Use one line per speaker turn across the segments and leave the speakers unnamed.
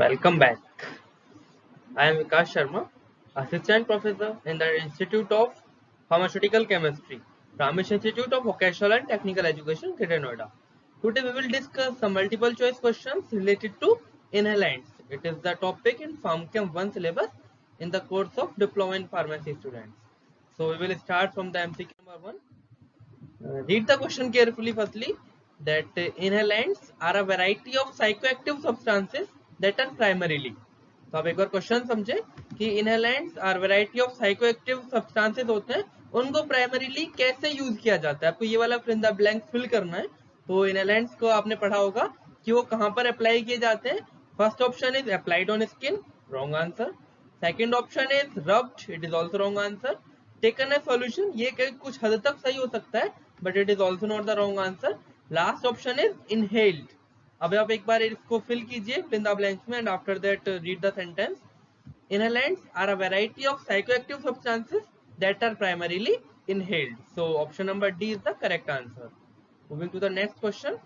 Welcome back. I am Vikas Sharma, Assistant Professor in the Institute of Pharmaceutical Chemistry, Ramesh Institute of Vocational and Technical Education, Greater Noida. Today we will discuss some multiple choice questions related to inhalants. It is the topic in PharmChem 1 syllabus in the course of Diploma in Pharmacy students. So we will start from the MCQ number 1. Read the question carefully firstly. That inhalants are a variety of psychoactive substances that are primarily. तो आप एक बार question समझे कि inhalants are variety of psychoactive substances होते हैं, उनको primarily कैसे use किया जाता है. आपको ये वाला fill in the blank fill करना है. तो इनहेलेंट्स को आपने पढ़ा होगा कि वो कहां पर अप्लाई किए जाते हैं. First option is applied on skin, wrong answer. Second option is rubbed, it is also wrong answer. Taken a solution, ये कुछ हद तक सही हो सकता है but it is also not the wrong answer. Last option is inhaled. अब आप एक बार इसको फिल कीजिए फिल इन द ब्लैंक्स में and after that read the sentence. Inhalants are a variety of psychoactive substances that are primarily inhaled. So option number D is the correct answer. Moving to the next question.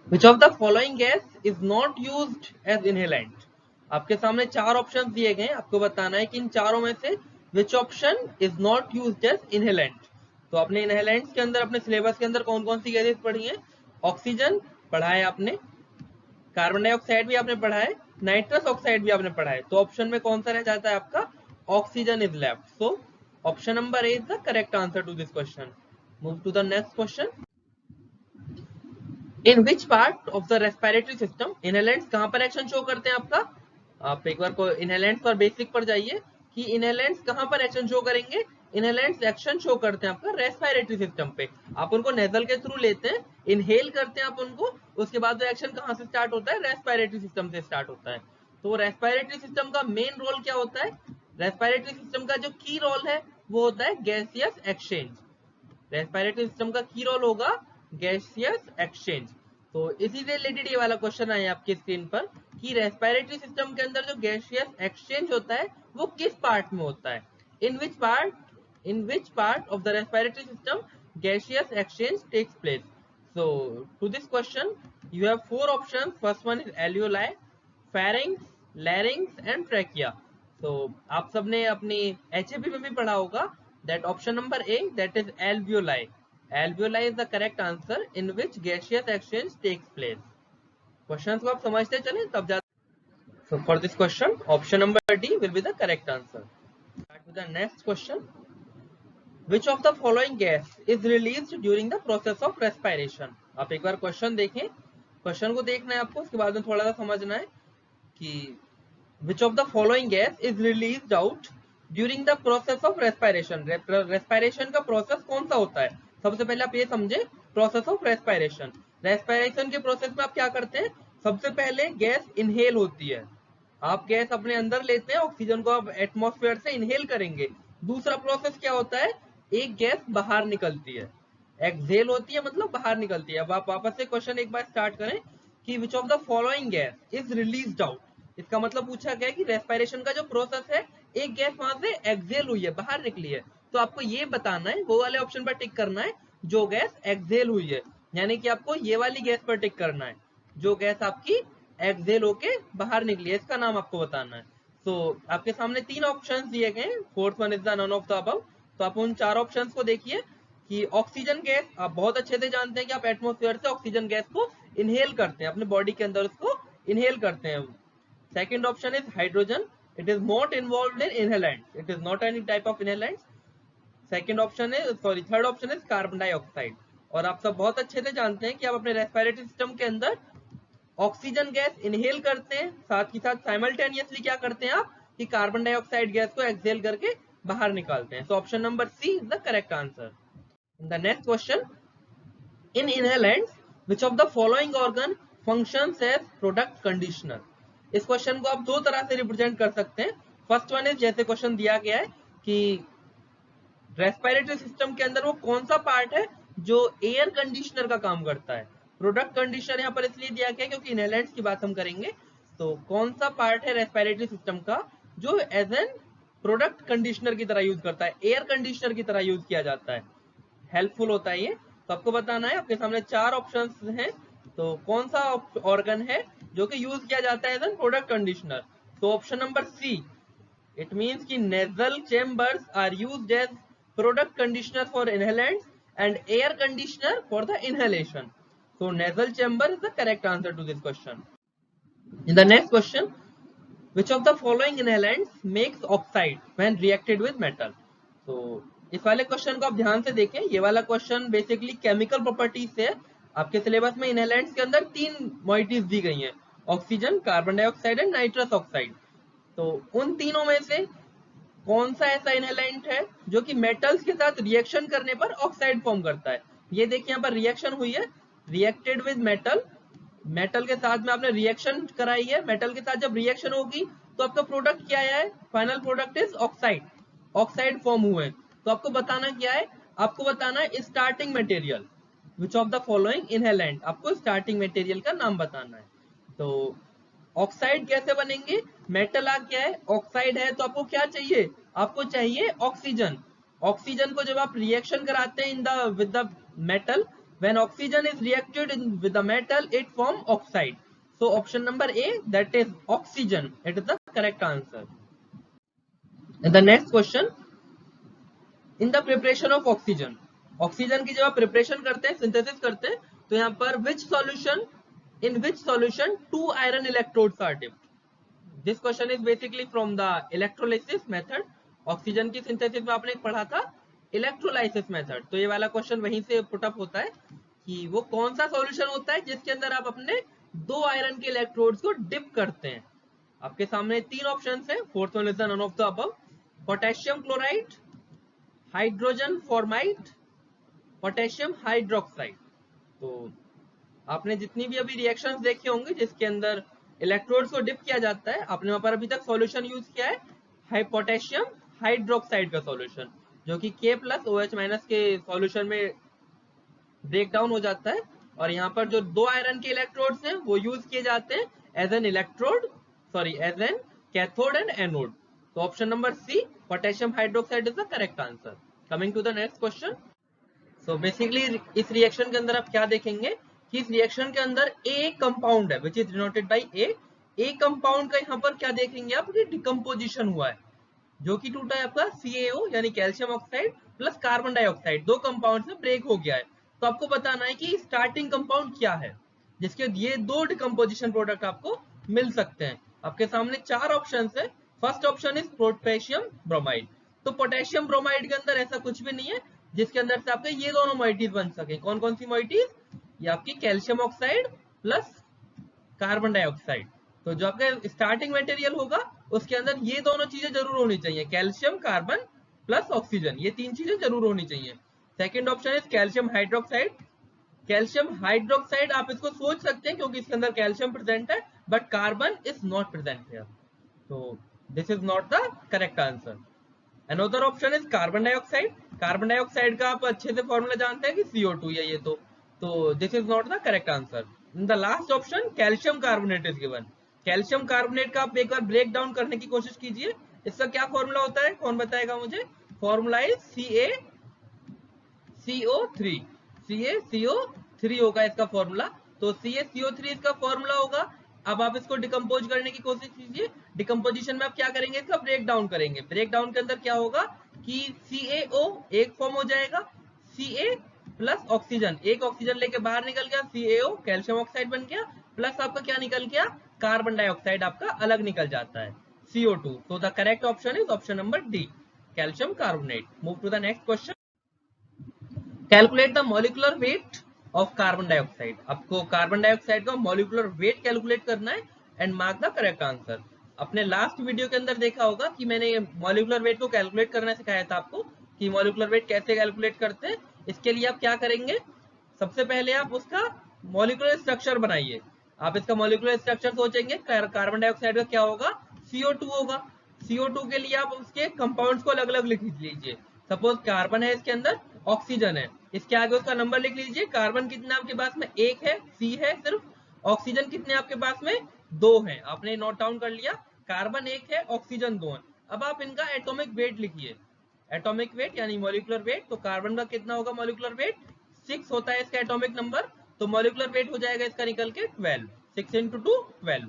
Which of the following gas is not used as inhalant? आपके सामने चार option दिए गए हैं, आपको बताना है कि इन चारों में से which option is not used as inhalant. तो आपने इनहेलेंट्स के अंदर अपने सिलेबस के अंदर कौन कौन सी गैसेस पढ़ी हैं? ऑक्सीजन पढ़ा है आपने, कार्बन डाइऑक्साइड भी आपने पढ़ा है, नाइट्रस ऑक्साइड भी आपने पढ़ा है. तो ऑप्शन में कौन सा रह जाता है आपका? Oxygen is left. So option number A is the correct answer to this question. Move to the next question. In which part of the respiratory system inhalants कहां पर एक्शन शो करते हैं आपका? आप एक बार को इनहेलेंट्स पर बेसिक पर जाइए कि इनहेलेंट्स कहां पर एक्शन शो करेंगे. इनहेलेंट्स एक्शन शो करते हैं आपका रेस्पिरेटरी सिस्टम पे. आप उनको नेजल के थ्रू लेते हैं, इनहेल करते हैं आप उनको, उसके बाद वो एक्शन कहां से स्टार्ट होता है? रेस्पिरेटरी सिस्टम से स्टार्ट होता है. तो रेस्पिरेटरी सिस्टम का मेन रोल क्या होता है? रेस्पिरेटरी सिस्टम का जो की रोल है वो होता है गैसियस एक्सचेंज. रेस्पिरेटरी सिस्टम का की रोल होगा गैसियस एक्सचेंज. तो इसी से रिलेटेड ये वाला क्वेश्चन आया आपकी स्क्रीन पर कि रेस्पिरेटरी सिस्टम के अंदर जो गैसियस एक्सचेंज होता है वो किस पार्ट में होता है? In which part of the respiratory system gaseous exchange takes place. So to this question you have four options. First one is alveoli, pharynx, larynx and trachea. So आप सबने अपनी HAP में भी पढ़ा होगा that option number A, that is alveoli. Alveoli is the correct answer in which gaseous exchange takes place. Questions को आप समझते चलें तब जा. So for this question option number D will be the correct answer. Start with the next question. Which of the following gas is released during the process of respiration? आप एक बार question देखें, question को देखना है आपको, उसके बाद में थोड़ा सा समझना है कि which of the following gas is released out during the process of respiration. respiration का प्रोसेस कौन सा होता है? सबसे पहले आप ये समझे प्रोसेस ऑफ रेस्पिरेशन. रेस्पिरेशन के प्रोसेस में आप क्या करते हैं? सबसे पहले गैस इनहेल होती है, आप गैस अपने अंदर लेते हैं, ऑक्सीजन को आप एटमॉस्फेयर से इनहेल करेंगे. दूसरा प्रोसेस क्या होता है? एक गैस बाहर निकलती है, एक्सहेल होती है मतलब बाहर निकलती है. अब आप वापस से क्वेश्चन एक बार स्टार्ट करें कि which of the following gas is released out. इसका मतलब पूछा गया कि रेस्पिरेशन का जो प्रोसेस है एक गैस वहां से एक्सहेल हुई है, बाहर निकली है. तो आपको ये बताना है, वो वाले ऑप्शन पर टिक करना है जो गैस एक्सहेल हुई है, यानी कि आपको ये वाली गैस पर टिक करना है जो गैस आपकी एक्सहेल होके बाहर निकली है, इसका नाम आपको बताना है. तो आपके सामने तीन ऑप्शन दिए गए, fourth one is the none of the above. तो आप उन चार ऑप्शंस को देखिए कि ऑक्सीजन गैस आप बहुत अच्छे से जानते हैं कि आप एटमॉस्फेयर से ऑक्सीजन गैस को इनहेल करते हैं, अपने बॉडी के अंदर उसको इनहेल करते हैं. Second option is hydrogen, it is not involved in inhalant, it is not any type of inhalant. Second option है third option is carbon dioxide. और आप सब बहुत अच्छे से जानते हैं कि आप अपने रेस्पिरेटरी सिस्टम के अंदर ऑक्सीजन गैस इनहेल करते हैं, साथ ही साथ साइमल्टेनियसली क्या करते हैं आप कि कार्बन डाइऑक्साइड गैस को एक्सहेल करके बाहर निकालते हैं. So option number C is the correct answer. The next question. In inhalants which of the following organ functions as product conditioner. इस क्वेश्चन को आप दो तरह से रिप्रेजेंट कर सकते हैं. फर्स्ट वन इज जैसे क्वेश्चन दिया गया है कि रेस्पिरेटरी सिस्टम के अंदर वो कौन सा पार्ट है जो एयर कंडीशनर का काम करता है. प्रोडक्ट कंडीशनर यहाँ पर इसलिए दिया गया क्योंकि इनहेलेंट्स की बात हम करेंगे. तो कौन सा पार्ट है रेस्पिरेटरी सिस्टम का जो एज एन प्रोडक्ट कंडीशनर की तरह यूज करता है, एयर कंडीशनर की तरह यूज किया जाता है, हेल्पफुल होता है ये. तो आपको बताना है, आपके सामने चार ऑप्शंस हैं. तो कौन सा ऑर्गन है जो कि यूज किया जाता है एज एन प्रोडक्ट कंडीशनर। तो option number C, it means कि nasal chambers are used as product conditioner for inhalants and air conditioner for the inhalation. So nasal chamber is the correct answer to this question. In the next question, which of the following inhalants makes oxide when reacted with metal? So इस वाले question को आप ध्यान से देखें, ये वाला question basically chemical properties से है। आपके सिलेबस में इनहेलेंट्स के अंदर 3 मॉइटीज दी गई हैं, oxygen, carbon dioxide and nitrous oxide. तो उन तीनों में से कौन सा ऐसा इनहेलेंट है जो कि मेटल्स के साथ रिएक्शन करने पर ऑक्साइड फॉर्म करता है? ये देखिए यहाँ पर रिएक्शन हुई है, रिएक्टेड विद मेटल, मेटल के साथ में आपने रिएक्शन कराई है, मेटल के साथ जब रिएक्शन होगी तो आपका प्रोडक्ट क्या है? Final product is oxide, oxide form हुए। तो आपको बताना क्या है? आपको बताना है starting material, which of the following inhalant, आपको स्टार्टिंग मटेरियल का नाम बताना है। तो ऑक्साइड कैसे बनेंगे? मेटल आ क्या है? ऑक्साइड है, तो आपको क्या चाहिए? आपको चाहिए ऑक्सीजन। ऑक्सीजन को जब आप रिएक्शन कराते हैं in the with the metal, when oxygen is reacted with the metal it form oxide. So option number A, that is oxygen, it is the correct answer. And the next question, in the preparation of oxygen, oxygen की जब आप preparation करते हैं, synthesis करते हैं, तो यहाँ पर which solution, in which solution 2 iron electrodes are dipped? This question is basically from the electrolysis method. Oxygen की सिंथेसिस में आपने पढ़ा था इलेक्ट्रोलाइसिस मेथड, तो ये वाला क्वेश्चन वहीं से पुट अप होता है कि वो कौन सा सॉल्यूशन होता है जिसके अंदर आप अपने 2 आयरन के इलेक्ट्रोड्स को डिप करते हैं। आपके सामने 3 ऑप्शंस हैं, fourth one is none of the above, potassium chloride, hydrogen formide, potassium hydroxide. तो आपने जितनी भी अभी रिएक्शंस देखे होंगे जिसके अंदर इलेक्ट्रोड्स को डिप किया जाता है, आपने वहां पर अभी तक सॉल्यूशन यूज किया है पोटेशियम हाइड्रोक्साइड का सॉल्यूशन, जो कि K+OH- के सॉल्यूशन में ब्रेक डाउन हो जाता है। और यहाँ पर जो 2 आयरन के इलेक्ट्रोड्स हैं वो यूज किए जाते हैं as an electrode, sorry as an cathode and anode. तो option number C, potassium hydroxide is the correct answer. Coming to the next question, so basically इस रिएक्शन के अंदर आप क्या देखेंगे कि इस रिएक्शन के अंदर ए कंपाउंड है which is denoted by A compound का यहाँ पर क्या देखेंगे आप कि डिकम्पोजिशन हुआ है, जो कि टूटा है आपका CaO यानी calcium oxide plus carbon dioxide, 2 compound में ब्रेक हो गया है। तो आपको बताना है कि स्टार्टिंग कंपाउंड क्या है जिसके ये 2 डिकम्पोजिशन प्रोडक्ट आपको मिल सकते हैं। आपके सामने 4 ऑप्शन है। First option is potassium bromide. तो पोटेशियम ब्रोमाइड के अंदर ऐसा कुछ भी नहीं है जिसके अंदर से आपके ये दोनों मॉइटीज बन सके। कौन कौन सी मॉइटीज? ये आपकी calcium oxide plus carbon dioxide. तो जो आपका स्टार्टिंग मटेरियल होगा उसके अंदर ये दोनों चीजें जरूर होनी चाहिए, कैल्शियम कार्बन प्लस ऑक्सीजन, ये 3 चीजें जरूर होनी चाहिए। Second option is calcium hydroxide. Calcium hydroxide आप इसको सोच सकते हैं क्योंकि इसके अंदर कैल्शियम प्रेजेंट है but carbon is not present here, तो this is not the correct answer. Another option is carbon dioxide. Carbon dioxide का आप अच्छे से फॉर्मूला जानते हैं कि CO2 या ये तो this is not the correct answer. In the last option calcium carbonate is given. Calcium carbonate का आप एक बार ब्रेक डाउन करने की कोशिश कीजिए, इसका क्या फॉर्मूला होता है, कौन बताएगा मुझे? फॉर्मूला इज CaCO3, CaCO3 होगा इसका फॉर्मूला। तो CaCO3 इसका फॉर्मूला होगा। अब आप इसको डिकम्पोज करने की कोशिश कीजिए। डिकम्पोजिशन में आप क्या करेंगे? इसका ब्रेक डाउन करेंगे। ब्रेक डाउन के अंदर क्या होगा कि CaO एक फॉर्म हो जाएगा, Ca प्लस ऑक्सीजन, एक ऑक्सीजन लेके बाहर निकल गया, CaO कैल्शियम ऑक्साइड बन गया, प्लस आपका क्या निकल गया? कार्बन डाइऑक्साइड आपका अलग निकल जाता है, CO2। So the correct option is option number D, calcium carbonate. Move to the next question. Calculate the molecular weight of carbon dioxide. आपको कार्बन डाइऑक्साइड का मॉलिक्यूलर वेट कैलकुलेट करना है and mark the correct answer. अपने last video के अंदर देखा होगा कि मैंने मॉलिक्यूलर वेट को कैलकुलेट करना सिखाया था आपको कि मॉलिक्यूलर वेट कैसे कैलकुलेट करते हैं। इसके लिए आप क्या करेंगे? सबसे पहले आप उसका मॉलिक्यूलर स्ट्रक्चर बनाइए। आप इसका मॉलिक्यूलर स्ट्रक्चर सोचेंगे, कार्बन डाइऑक्साइड का क्या होगा? CO2 होगा। CO2 के लिए आप उसके कंपाउंड्स को अलग अलग लिख लीजिए। सपोज कार्बन है, इसके अंदर ऑक्सीजन है, इसके आगे उसका नंबर लिख लीजिए। कार्बन कितने आपके पास में? 1 है, C है सिर्फ। ऑक्सीजन कितने आपके पास में? 2 है। आपने नोट डाउन कर लिया, कार्बन 1 है, ऑक्सीजन 2 है। अब आप इनका एटॉमिक वेट लिखिए, एटॉमिक वेट यानी मॉलिक्यूलर वेट। तो कार्बन का कितना होगा मॉलिक्यूलर वेट? 6 होता है इसका एटॉमिक नंबर, तो मॉलिक्यूलर वेट हो जाएगा इसका निकल के 12, 6 इंटू 2 12।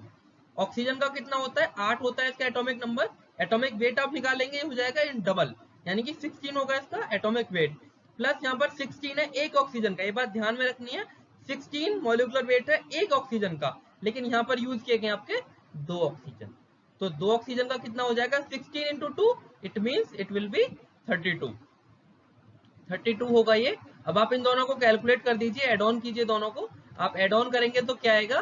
ऑक्सीजन का कितना होता है 8 होता है इसका एटॉमिक नंबर, एटॉमिक वेट आप निकालेंगे हो जाएगा इन डबल, यानी कि 16 होगा इसका एटॉमिक वेट, प्लस यहाँ पर 16 है एक ऑक्सीजन का, ये बात ध्यान में रखनी है, 16 मॉलिक्यूलर वेट है एक ऑक्सीजन का, लेकिन यहाँ पर यूज किए गए आपके 2 ऑक्सीजन, तो 2 ऑक्सीजन का कितना हो जाएगा 16 into 2, it means it will be 32 होगा ये। अब आप इन दोनों को कैलकुलेट कर दीजिए, एड ऑन कीजिए दोनों को, आप एड ऑन करेंगे तो क्या आएगा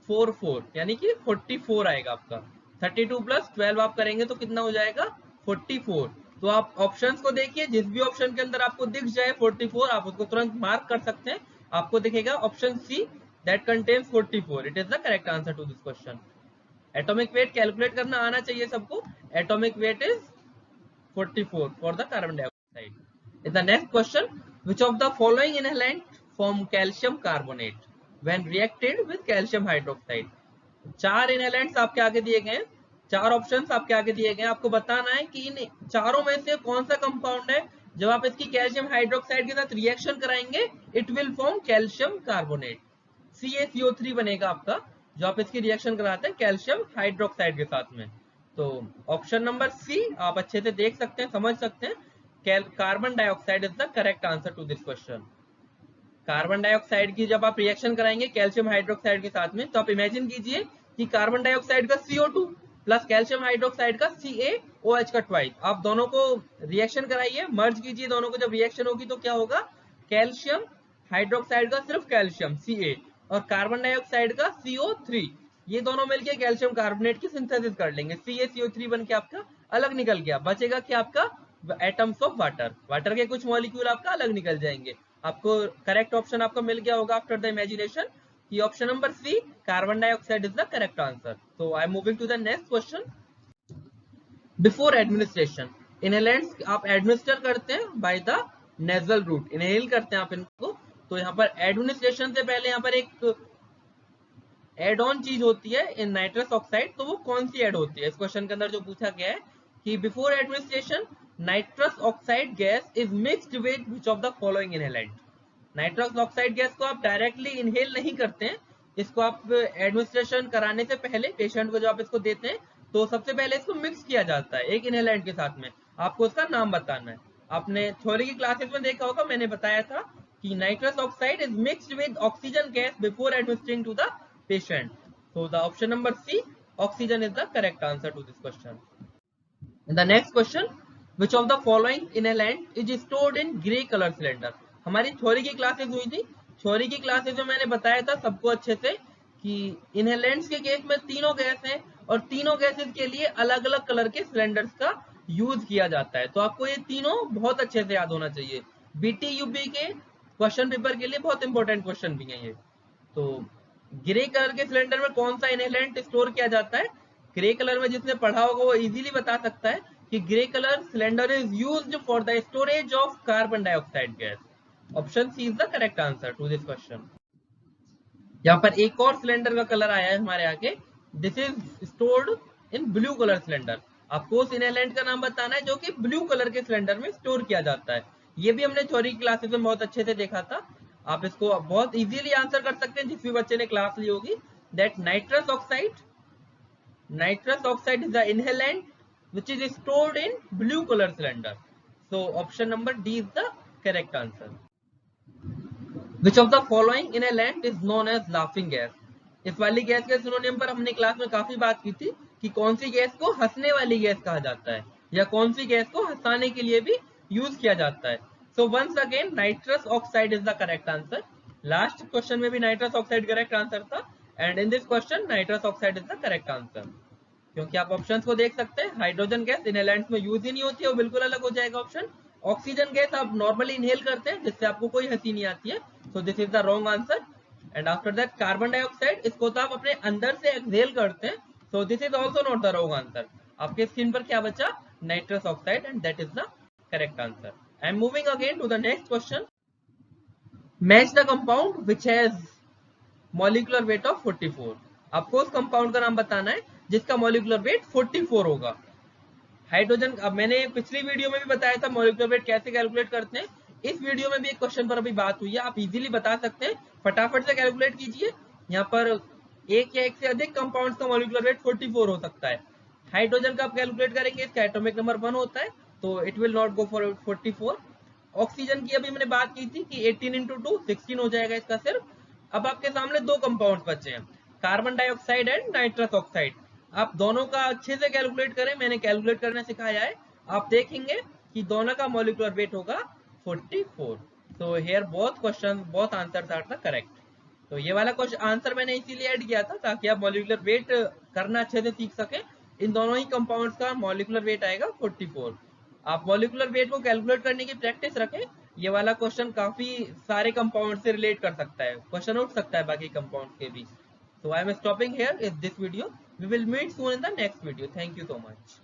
4 यानी कि 44 आएगा आपका, 32 प्लस 12 आप करेंगे तो कितना हो जाएगा 44। तो आप ऑप्शंस को देखिए, जिस भी ऑप्शन के अंदर आपको दिख जाए 44 आप उसको तुरंत मार्क कर सकते हैं, आपको दिखेगा option C that contains 44, it is the correct answer to this question. Atomic weight calculate करना आना चाहिए सबको, atomic weight is 44 for the carbon dioxide. In the next question, which of the following inhalant form calcium carbonate when reacted with calcium hydroxide? 4 inhalants आपके आगे दिए गए हैं, 4 options आपके आगे दिए गए हैं, आपको बताना है कि इन चारों में से कौन सा कंपाउंड है जब आप इसकी कैल्शियम हाइड्रोक्साइड के साथ रिएक्शन कराएंगे it will form calcium carbonate, CaCO3 बनेगा आपका जो आप इसकी रिएक्शन कराते हैं कैल्शियम हाइड्रोक्साइड के साथ में। तो ऑप्शन नंबर सी आप अच्छे से देख सकते हैं, समझ सकते हैं, carbon dioxide is the correct answer to this question. Carbon dioxide की जब आप रिएक्शन कराएंगे कैल्शियम हाइड्रोक्साइड के साथ में, तो आप इमेजिन कीजिए कि कार्बन डाइऑक्साइड का CO2 प्लस कैल्शियम हाइड्रोक्साइड का CaOH का ट्वाइस, आप दोनों को रिएक्शन कराइए, मर्ज कीजिए दोनों को, जब रिएक्शन होगी तो क्या होगा कैल्शियम हाइड्रोक्साइड का सिर्फ कैल्शियम Ca और कार्बन डाइऑक्साइड का CO3, ये दोनों मिलके कैल्शियम कार्बोनेट की सिंथेसिस कर लेंगे, CaCO3 बन के आपका अलग निकल गया, बचेगा कि आपका एटम्स ऑफ वाटर, वाटर के कुछ मॉलिक्यूल आपका अलग निकल जाएंगे। आपको करेक्ट ऑप्शन आपका मिल गया होगा आफ्टर द इमेजिनेशन कि option number C carbon dioxide is the correct answer. तो I am moving to the next question. Before administration inhalants आप एडमिनिस्टर करते हैं by the nasal route, inhale करते हैं आप इनको, तो यहाँ पर एडमिनिस्ट्रेशन से पहले यहाँ पर एक एड ऑन चीज होती है इन नाइट्रस ऑक्साइड, तो वो कौन सी एड होती है इस क्वेश्चन के अंदर जो पूछा गया है कि before administration nitrous oxide gas is mixed with which of the following inhalant. Nitrous oxide gas को आप डायरेक्टली इनहेल नहीं करते हैं, इसको आप एडमिनिस्ट्रेशन कराने से पहले पेशेंट को जो आप इसको देते हैं तो सबसे पहले इसको मिक्स किया जाता है एक इनहेलेंट के साथ में, आपको उसका नाम बताना है। आपने थ्योरी की क्लासेस में देखा होगा, मैंने बताया था कि nitrous oxide is mixed with oxygen gas before administering to the patient. So the option number C, oxygen is the correct answer to this question. In the next question, which of the following inhalant is stored in grey color cylinder? हमारी theory की classes हुई थी, theory की classes में मैंने बताया था सबको अच्छे से कि इनहेलेंट्स के केस में तीनों गैस हैं और तीनों गैसेस के लिए अलग अलग कलर के सिलेंडर्स का यूज किया जाता है, तो आपको ये तीनों बहुत अच्छे से याद होना चाहिए, BTUP के क्वेश्चन पेपर के लिए बहुत इंपॉर्टेंट क्वेश्चन भी है ये। तो ग्रे कलर के सिलेंडर में कौन सा इनहेलेंट स्टोर किया जाता है, ग्रे कलर में जिसने पढ़ा होगा वो इजीली बता सकता है कि grey colour cylinder is used for the storage of carbon dioxide gas. Option C is the correct answer to this question. यहाँ पर एक और सिलेंडर का कलर आया है हमारे आगे, this is stored in blue colour cylinder, आपको उस इनहेलेंट का नाम बताना है जो कि ब्लू कलर के सिलेंडर में स्टोर किया जाता है। ये भी हमने थ्योरी क्लासेस में बहुत अच्छे से देखा था, आप इसको बहुत इजीली आंसर कर सकते हैं जिस भी बच्चे ने क्लास ली होगी, that nitrous oxide is the inhalant which is stored in blue colour cylinder. So option number D is the correct answer. Which of the following inhalant is known as laughing gas? इस वाली gas के synonym पर हमने class में काफी बात की थी कि कौन सी गैस को हंसने वाली गैस कहा जाता है या कौन सी गैस को हंसाने के लिए भी यूज किया जाता है। So once again nitrous oxide is the correct answer. Last question में भी nitrous oxide correct answer था and in this question nitrous oxide is the correct answer. क्योंकि आप ऑप्शंस को देख सकते हैं, हाइड्रोजन गैस इनहेलेंट्स में यूज ही नहीं होती है, वो बिल्कुल अलग हो जाएगा ऑप्शन। ऑक्सीजन गैस आप नॉर्मली इनहेल करते हैं जिससे आपको कोई हंसी नहीं आती है, so this is the wrong answer. And after that carbon dioxide, इसको तो आप अपने अंदर से एक्सहेल करते हैं, so this is also not the wrong answer. आपके स्क्रीन पर क्या बचा, nitrous oxide, and that is the correct answer. I am moving again to the next question. Match the compound which has molecular weight of 44. आपको उस compound का नाम बताना है जिसका मॉलिक्यूलर वेट 44 होगा। हाइड्रोजन, अब मैंने पिछली वीडियो में भी बताया था मॉलिक्यूलर वेट कैसे कैलकुलेट करते हैं, इस वीडियो में भी एक क्वेश्चन पर अभी बात हुई है, आप इजीली बता सकते हैं, फटाफट से कैलकुलेट कीजिए। यहाँ पर एक या एक से अधिक कंपाउंड्स का मॉलिक्यूलर वेट 44 हो सकता है। हाइड्रोजन का आप कैलकुलेट करेंगे, इसका एटॉमिक नंबर 1 होता है, तो it will not go for 44। Oxygen की अभी मैंने बात की थी कि 18 इंटू 2 16 हो जाएगा इसका सिर्फ। अब आपके सामने दो कंपाउंड बचे हैं, carbon dioxide and nitrous oxide. आप दोनों का अच्छे से कैलकुलेट करें, मैंने कैलकुलेट करना सिखाया है। आप देखेंगे कि दोनों का मॉलिक्यूलर वेट होगा 44। तो here both question, both answers are the correct. तो ये वाला क्वेश्चन आंसर मैंने इसीलिए ऐड किया था ताकि आप मॉलिक्यूलर वेट करना अच्छे से सीख सके। इन दोनों ही कंपाउंड्स का मॉलिक्यूलर वेट आएगा 44। आप मॉलिक्यूलर वेट को कैलकुलेट करने की प्रैक्टिस रखें, ये वाला क्वेश्चन काफी सारे कंपाउंड से रिलेट कर सकता है, क्वेश्चन उठ सकता है बाकी कंपाउंड के भी। So I am stopping here in this video. We will meet soon in the next video. Thank you so much.